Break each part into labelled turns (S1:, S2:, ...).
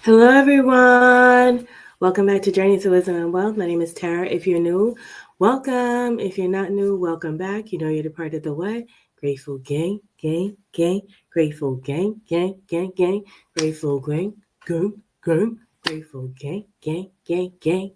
S1: Hello, everyone. Welcome back to Journey to Wisdom and Wealth. My name is Tara. If you're new, welcome. If you're not new, welcome back. You know you're the part of the what? Grateful gang, gang, gang. Grateful gang, gang, gang, gang. Grateful gang, gang, gang. Grateful gang, gang, gang, gang.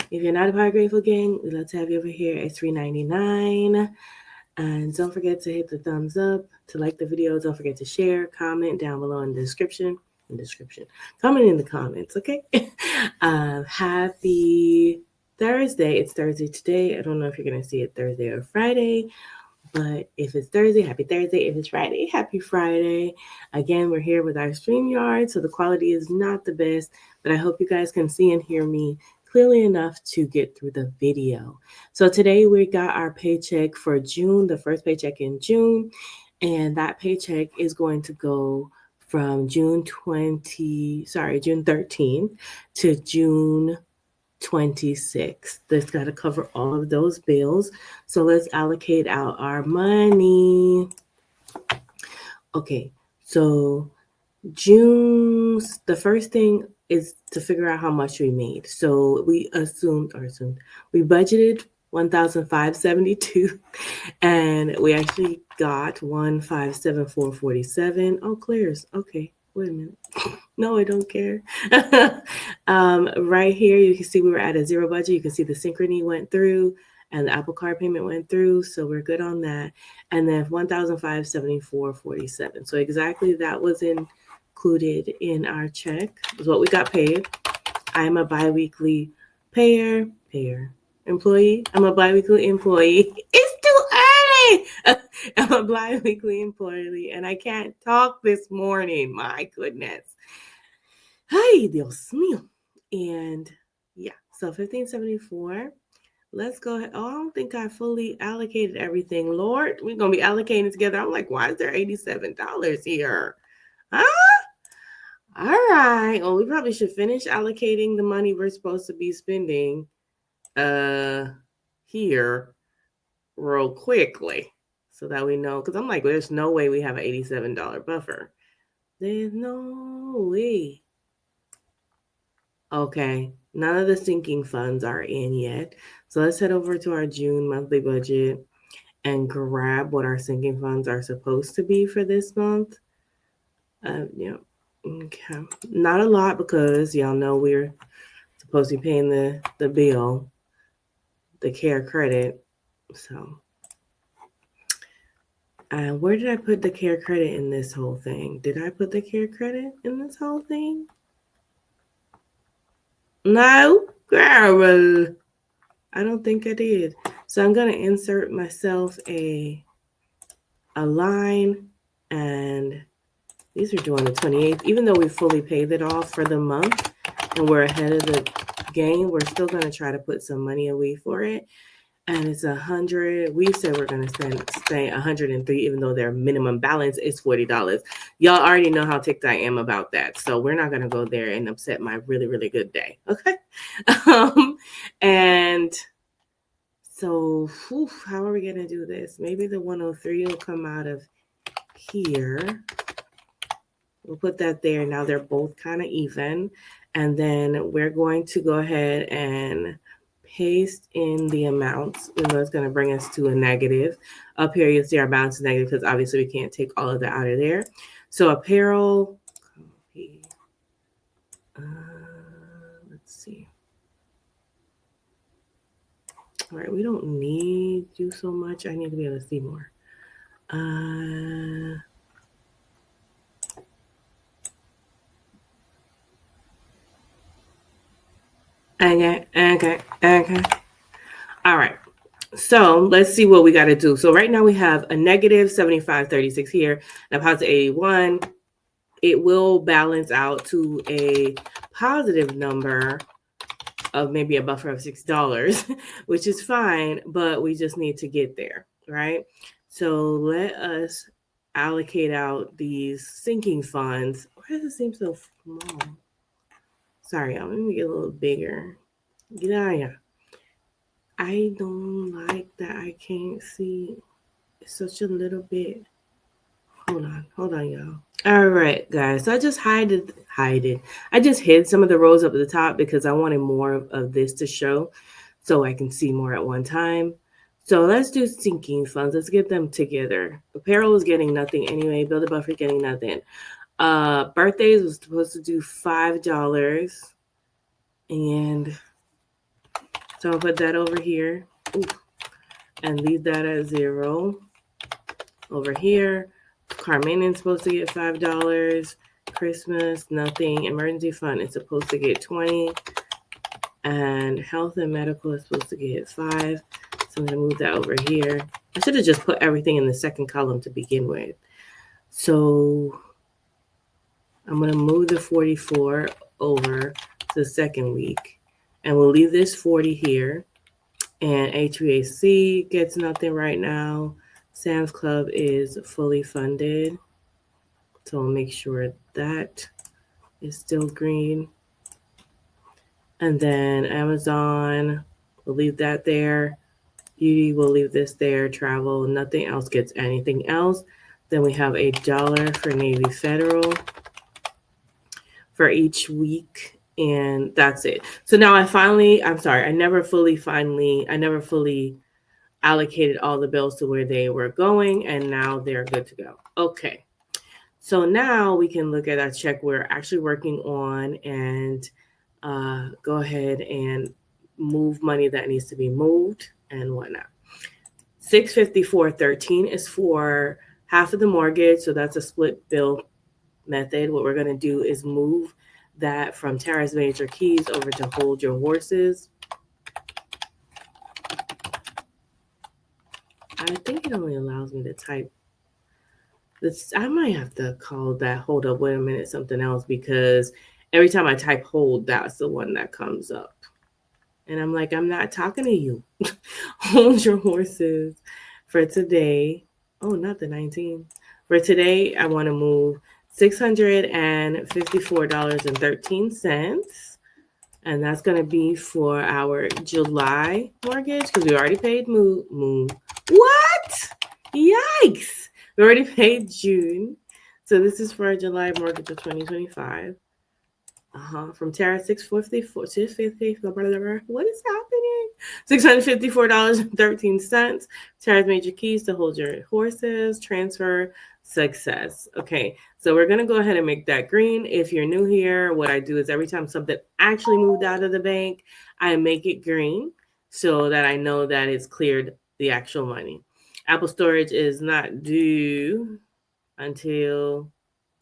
S1: If you're not a part of Grateful Gang, we'd love to have you over here at $3.99. And don't forget to hit the thumbs up, to like the video. Don't forget to share, comment down below in the description. Comment in the comments, okay? Happy Thursday. It's Thursday today. I don't know if you're going to see it Thursday or Friday, but if it's Thursday, happy Thursday. If it's Friday, happy Friday. Again, we're here with our StreamYard, so the quality is not the best, but I hope you guys can see and hear me clearly enough to get through the video. So today we got our paycheck for June, the first paycheck in June, and that paycheck is going to go from June 13th to June 26th. That's got to cover all of those bills. So let's allocate out our money. Okay, so the first thing is to figure out how much we made. So we we budgeted 1,572 and we actually got 1,574.47. Oh, clears. Okay, wait a minute. No, I don't care. Right here, you can see we were at a zero budget. You can see the synchrony went through and the Apple Card payment went through. So we're good on that. And then 1,574.47. So exactly that was included in our check is what we got paid. I'm a biweekly employee. I'm a biweekly employee. It's too early. I'm a biweekly employee and I can't talk this morning. My goodness. Ay, Dios mío. And yeah, so 1574. Let's go ahead. Oh, I don't think I fully allocated everything. Lord, we're going to be allocating together. I'm like, why is there $87 here? Huh? All right. Well, we probably should finish allocating the money we're supposed to be spending here real quickly so that we know. Because I'm like, there's no way we have an $87 buffer. There's no way. Okay. None of the sinking funds are in yet. So let's head over to our June monthly budget and grab what our sinking funds are supposed to be for this month. Yeah. Okay. Not a lot because y'all know we're supposed to be paying the bill, the care credit. So, where did I put the care credit in this whole thing? Did I put the care credit in this whole thing? No, girl. I don't think I did. So I'm gonna insert myself a line, and these are due on the 28th. Even though we fully paid it off for the month and we're ahead of the game, we're still gonna try to put some money away for it. And it's 100. We said we're gonna stay 103, even though their minimum balance is $40. Y'all already know how ticked I am about that, so we're not gonna go there and upset my really, really good day. Okay. And so, how are we going to do this? Maybe the 103 will come out of here. We'll put that there. Now they're both kind of even. And then we're going to go ahead and paste in the amounts. You know, it's going to bring us to a negative. Up here, you'll see our balance is negative because obviously we can't take all of that out of there. So apparel, let's see. All right, we don't need you so much. I need to be able to see more. Okay. All right. So let's see what we got to do. So right now we have a negative 75.36 here and a positive 81. It will balance out to a positive number of maybe a buffer of $6, which is fine, but we just need to get there, right? So let us allocate out these sinking funds. Why does it seem so small? Sorry, I'm going to get a little bigger. Get out of here. I don't like that I can't see. It's such a little bit Hold on, y'all. All right, guys. So I just hide it. I just hid some of the rows up at the top because I wanted more of this to show so I can see more at one time. So let's do sinking funds. Let's get them together. Apparel is getting nothing anyway. Build a buffer getting nothing. Birthdays was supposed to do $5. And so I'll put that over here. Ooh, and leave that at 0. Over here. Car maintenance supposed to get $5. Christmas, nothing. Emergency fund is supposed to get 20. And health and medical is supposed to get 5. So I'm going to move that over here. I should have just put everything in the second column to begin with. So I'm going to move the 44 over to the second week. And we'll leave this 40 here. And HVAC gets nothing right now. Sam's Club is fully funded. So I'll make sure that is still green. And then Amazon, we'll leave that there. Beauty, we'll leave this there. Travel, nothing else gets anything else. Then we have $1 for Navy Federal for each week. And that's it. So now I never fully allocated all the bills to where they were going. And now they're good to go. Okay. So now we can look at that check we're actually working on and go ahead and move money that needs to be moved and whatnot. $654.13 is for half of the mortgage. So that's a split bill method. What we're going to do is move that from Tara's Major Keys over to Hold Your Horses. I think it only allows me to type this. I might have to call that, hold up, wait a minute, something else, because every time I type hold, that's the one that comes up. And I'm like, I'm not talking to you. Hold Your Horses for today. Oh, not the 19th. For today, I want to move $654.13. And that's going to be for our July mortgage because we already paid move. What? Yikes. We already paid June. So this is for our July mortgage of 2025. From Tara, $654. What is happening? $654.13. Tara's Major Keys to Hold Your Horses. Transfer success. Okay, so we're going to go ahead and make that green. If you're new here, what I do is every time something actually moved out of the bank, I make it green so that I know that it's cleared the actual money. Apple storage is not due until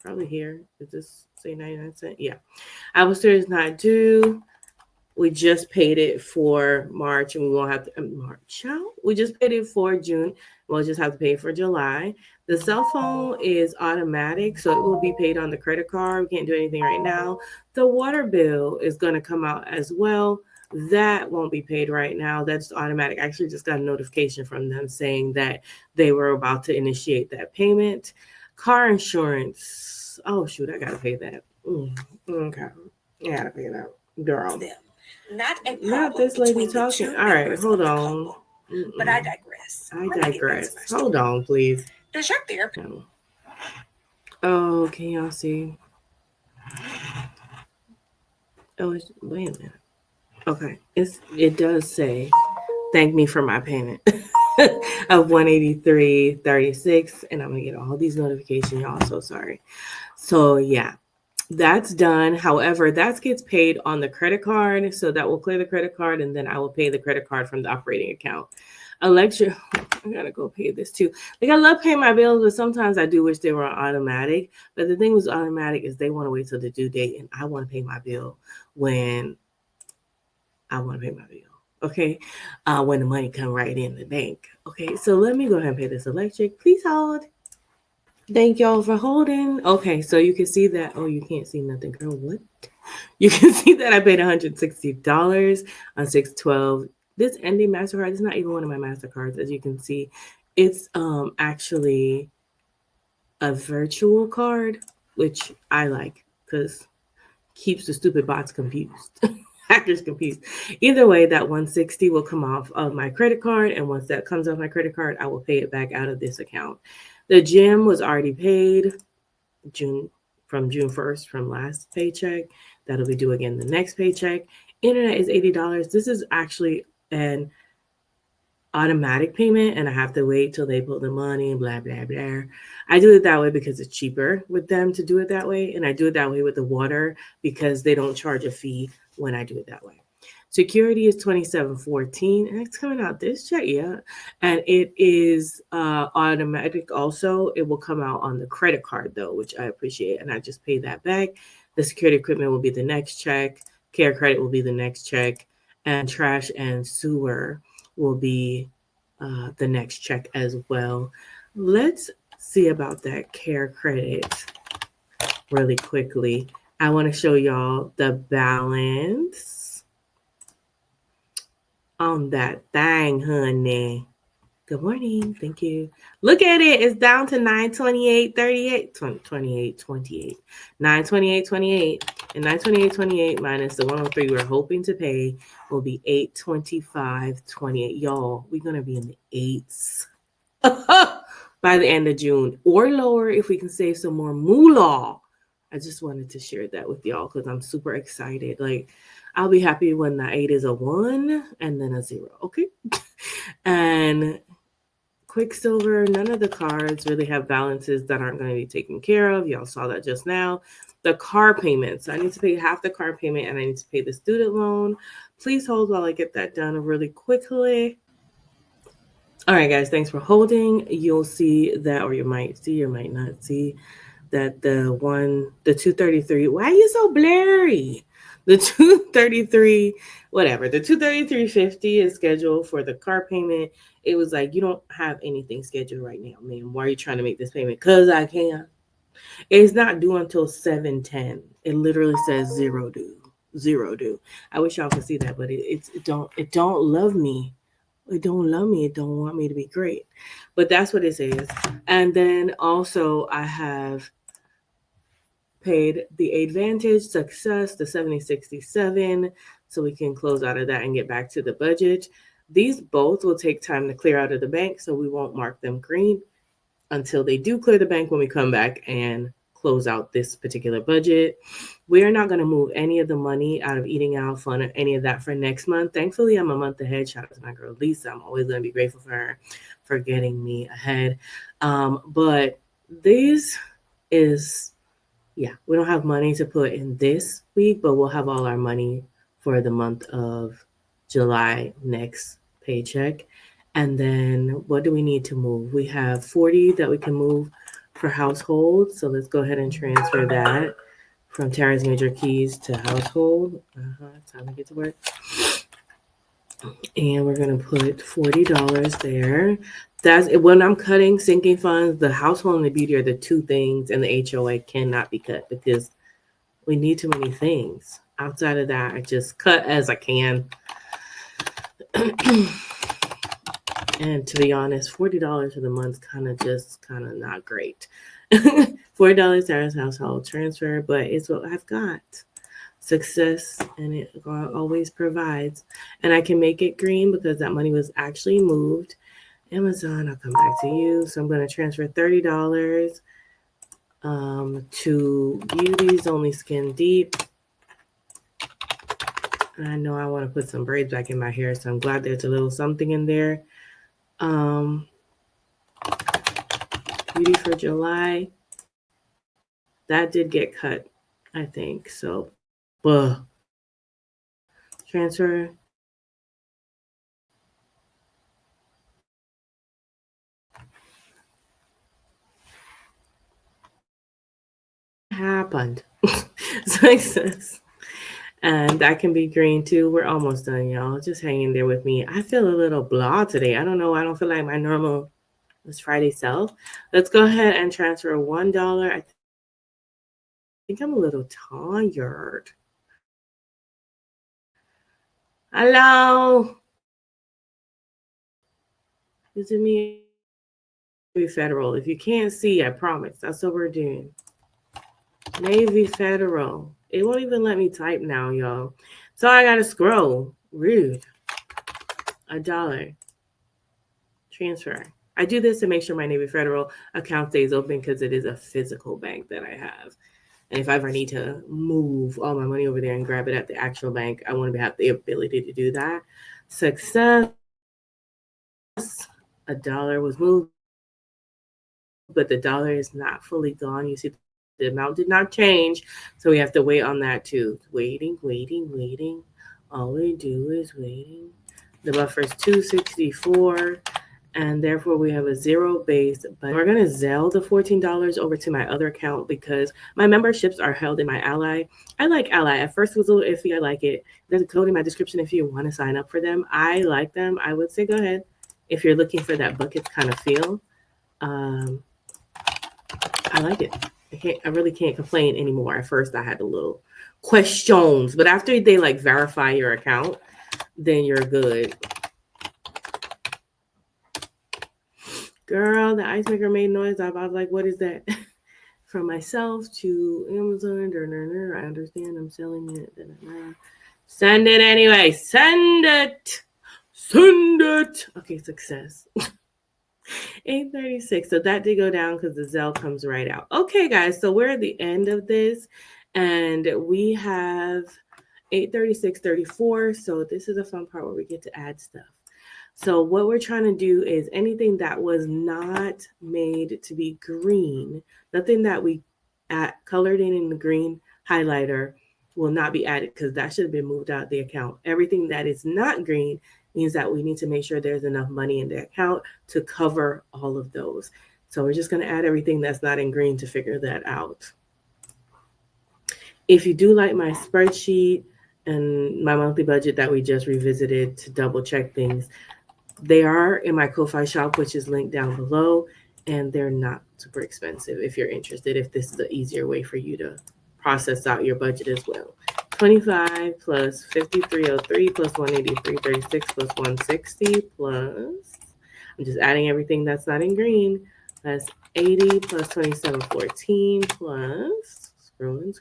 S1: probably here. Is this say 99 cents? Yeah. Apple storage is not due. We just paid it for March and we won't have to March. We just paid it for June. We'll just have to pay for July. The cell phone is automatic, so it will be paid on the credit card. We can't do anything right now. The water bill is going to come out as well. That won't be paid right now. That's automatic. I actually just got a notification from them saying that they were about to initiate that payment. Car insurance. Oh, shoot, I got to pay that. Okay. I got to pay that. Girl. Not this lady talking. All right, hold on.
S2: But I digress.
S1: Hold on, please.
S2: Does your therapist?
S1: No. Oh, can y'all see? Oh, wait a minute. Okay, it does say, thank me for my payment of $183.36, and I'm gonna get all these notifications, y'all. So sorry. So yeah. That's done. However, that gets paid on the credit card. So that will clear the credit card and then I will pay the credit card from the operating account. Electric, I gotta go pay this too. Like I love paying my bills, but sometimes I do wish they were automatic. But the thing with automatic is they want to wait till the due date and I want to pay my bill when I want to pay my bill. Okay. When the money come right in the bank. Okay. So let me go ahead and pay this electric. Please hold. Thank y'all for holding. Okay, so you can see that. Oh, you can't see nothing, girl. What? You can see that I paid $160 on 6/12. This ending MasterCard is not even one of my MasterCards, as you can see. It's actually a virtual card, which I like because keeps the stupid bots confused. Hackers confused. Either way, that $160 will come off of my credit card, and once that comes off my credit card, I will pay it back out of this account. The gym was already paid June 1st from last paycheck. That'll be due again the next paycheck. Internet is $80. This is actually an automatic payment, and I have to wait till they put the money and blah, blah, blah. I do it that way because it's cheaper with them to do it that way. And I do it that way with the water because they don't charge a fee when I do it that way. Security is $27.14, and it's coming out this check, yeah. And it is automatic also. It will come out on the credit card, though, which I appreciate, and I just pay that back. The security equipment will be the next check. Care credit will be the next check. And trash and sewer will be the next check as well. Let's see about that care credit really quickly. I want to show y'all the balance on that thing, honey. Good morning. Thank you. Look at it. It's down to 928.38. 928.28. And 928.28 minus the 103 we're hoping to pay will be 825.28. Y'all, we're going to be in the eights by the end of June, or lower if we can save some more moolah. I just wanted to share that with y'all because I'm super excited. Like, I'll be happy when the 8 is a 1 and then a 0. Okay. And Quicksilver, none of the cards really have balances that aren't going to be taken care of. Y'all saw that just now. The car payments. I need to pay half the car payment and I need to pay the student loan. Please hold while I get that done really quickly. All right, guys, thanks for holding. You'll see that, or you might see or might not see that the 233, why are you so blurry? The 233, whatever, the 233.50 is scheduled for the car payment. It was like, you don't have anything scheduled right now, ma'am. Why are you trying to make this payment? Because I can. It's not due until 7/10. It literally says zero due. I wish y'all could see that, but it don't love me. It don't love me. It don't want me to be great. But that's what it says. And then also I have paid the Advantage Success, the 7067, so we can close out of that and get back to the budget. These both will take time to clear out of the bank, so we won't mark them green until they do clear the bank when we come back and close out this particular budget. We are not going to move any of the money out of eating out, fun, or any of that for next month. Thankfully, I'm a month ahead. Shout out to my girl Lisa. I'm always going to be grateful for her for getting me ahead. But this is, yeah, we don't have money to put in this week, but we'll have all our money for the month of July next paycheck. And then what do we need to move? We have 40 that we can move for household. So let's go ahead and transfer that from Tara's Major Keys to household. Time to get to work. And we're going to put $40 there. That's when I'm cutting sinking funds. The household and the beauty are the two things, and the HOA cannot be cut because we need too many things. Outside of that, I just cut as I can. And to be honest, $40 for the month kind of not great. $40 Tara's household transfer, but it's what I've got. Success, and it always provides. And I can make it green because that money was actually moved. Amazon, I'll come back to you. So I'm going to transfer $30 to Beauty's Only Skin Deep. And I know I want to put some braids back in my hair, so I'm glad there's a little something in there. Beauty for July. That did get cut, I think. So, transfer. Happened. Success. And that can be green too. We're almost done, y'all. Just hang in there with me. I feel a little blah today. I don't know. I don't feel like my normal this Friday self. Let's go ahead and transfer $1. I think I'm a little tired. Hello. Is it me? Federal. If you can't see, I promise. That's what we're doing. Navy Federal. It won't even let me type now, y'all. So I gotta scroll. Rude. $1. Transfer. I do this to make sure my Navy Federal account stays open because it is a physical bank that I have. And if I ever need to move all my money over there and grab it at the actual bank, I want to have the ability to do that. Success. A dollar was moved, but the dollar is not fully gone. You see, the amount did not change. So we have to wait on that too. Waiting. All we do is waiting. The buffer is 264. And therefore, we have a zero base. But we're going to Zelle the $14 over to my other account because my memberships are held in my Ally. I like Ally. At first, it was a little iffy. I like it. There's a code in my description if you want to sign up for them. I like them. I would say go ahead if you're looking for that buckets kind of feel. I like it. I really can't complain anymore. At first, I had a little questions. But after they like verify your account, then you're good. Girl, the ice maker made noise. I was like, what is that? From myself to Amazon. I understand I'm selling it. Send it anyway. Send it. Okay, success. 836. So that did go down because the Zelle comes right out. Okay, guys. So we're at the end of this. And we have 836.34. So this is a fun part where we get to add stuff. So what we're trying to do is anything that was not made to be green, nothing that we colored in the green highlighter will not be added because that should have been moved out of the account. Everything that is not green means that we need to make sure there's enough money in the account to cover all of those. So we're just going to add everything that's not in green to figure that out. If you do like my spreadsheet and my monthly budget that we just revisited to double check things, they are in my Ko-Fi shop, which is linked down below, and they're not super expensive if you're interested, if this is the easier way for you to process out your budget as well. 25 plus 5303 plus 183.36 plus 160 plus, I'm just adding everything that's not in green, that's 80 plus 2714 plus, scrolling,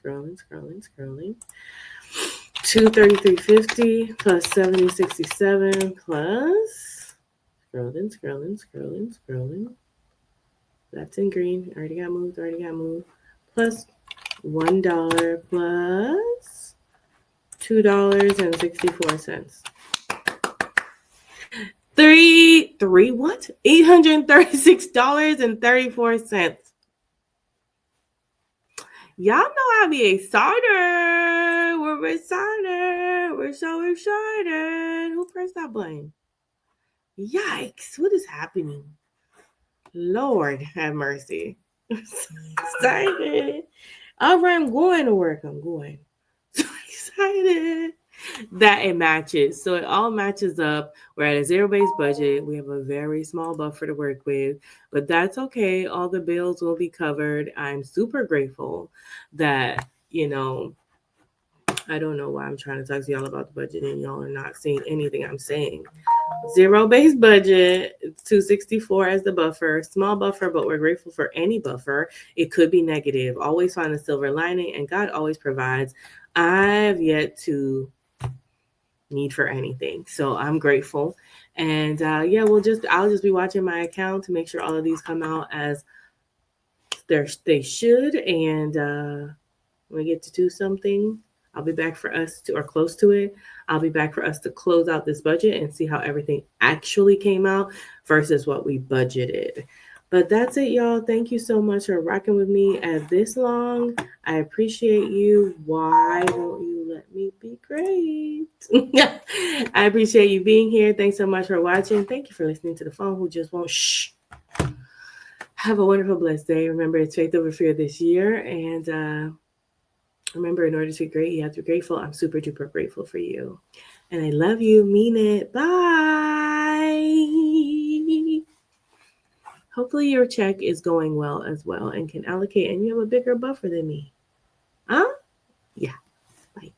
S1: 233.50 plus 70.67 plus, scrolling. That's in green. Already got moved. Plus $1 plus $2.64. What? $836.34. Y'all know I be excited. We're excited. We're so excited. Who pressed that button? Yikes, what is happening? Lord have mercy. I'm so excited. All right, I'm going to work. I'm going. So excited that it matches. So it all matches up. We're at a zero-based budget. We have a very small buffer to work with, but that's okay. All the bills will be covered. I'm super grateful that, I don't know why I'm trying to talk to y'all about the budget and y'all are not seeing anything I'm saying. Zero-based budget, 264 as the buffer, small buffer, but we're grateful for any buffer. It could be negative. Always find the silver lining, and God always provides. I've yet to need for anything, so I'm grateful. And I'll just be watching my account to make sure all of these come out as they should. And when we get to do something, I'll be back for us to, or close to it. I'll be back for us to close out this budget and see how everything actually came out versus what we budgeted. But that's it, y'all. Thank you so much for rocking with me as this long. I appreciate you. Why don't you let me be great? I appreciate you being here. Thanks so much for watching. Thank you for listening to the phone who just won't shh. Have a wonderful, blessed day. Remember, it's faith over fear this year. And remember, in order to be great, you have to be grateful. I'm super duper grateful for you. And I love you. Mean it. Bye. Hopefully your check is going well as well and can allocate and you have a bigger buffer than me. Huh? Yeah.